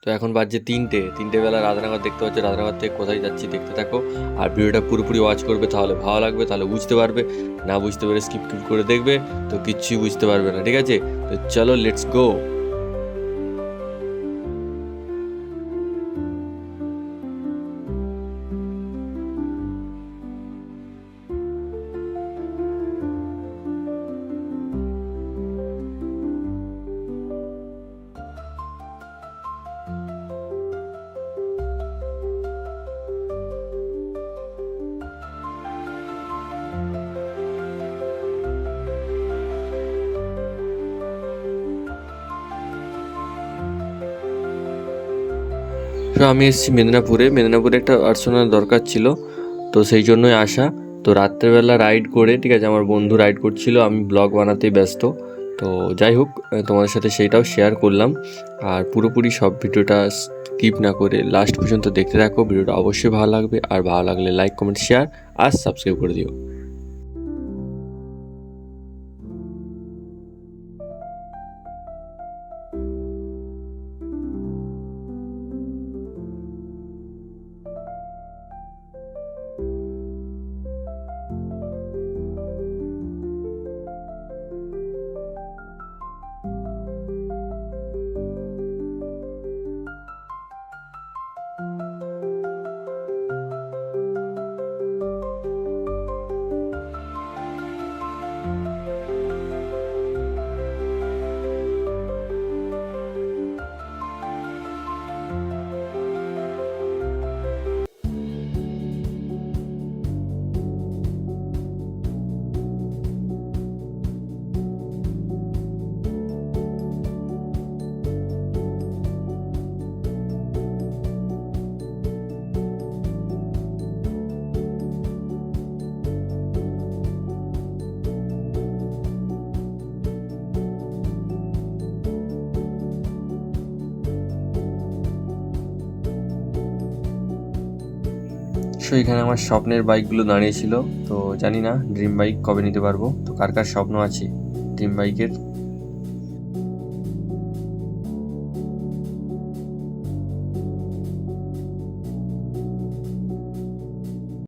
তো এখন বাজছে 3টে বেলা রাধানগর দেখতে পাচ্ছ। রাধানগর থেকে কোথায় যাচ্ছি দেখতে থাকো, আর ভিডিওটা পুরোপুরি ওয়াচ করবে, তাহলে ভালো লাগবে, তাহলে বুঝতে পারবে। না বুঝতে পারে স্কিপ করে দেখবে তো কিচ্ছুই বুঝতে পারবে না, ঠিক আছে? তো চলো, লেটস গো। তো আমি এসেছি মেদিনীপুরে একটা পার্সোনাল দরকার ছিল, তো সেই জন্যই আসা। তো রাত্রেবেলা রাইড করে, ঠিক আছে, আমার বন্ধু রাইড করছিল, আমি ব্লগ বানাতেই ব্যস্ত। তো যাই হোক, তোমাদের সাথে সেইটাও শেয়ার করলাম। আর পুরোপুরি সব ভিডিওটা স্কিপ না করে লাস্ট পর্যন্ত দেখতে থাকো, ভিডিওটা অবশ্যই ভালো লাগবে। আর ভালো লাগলে লাইক, কমেন্ট, শেয়ার আর সাবস্ক্রাইব করে দিও। সো এখানে আমার স্বপ্নের বাইকগুলো দাঁড়িয়েছিল। তো জানি না ড্রিম বাইক কবে নিতে পারবো। তো কার কার স্বপ্ন আছে ড্রিম বাইকের,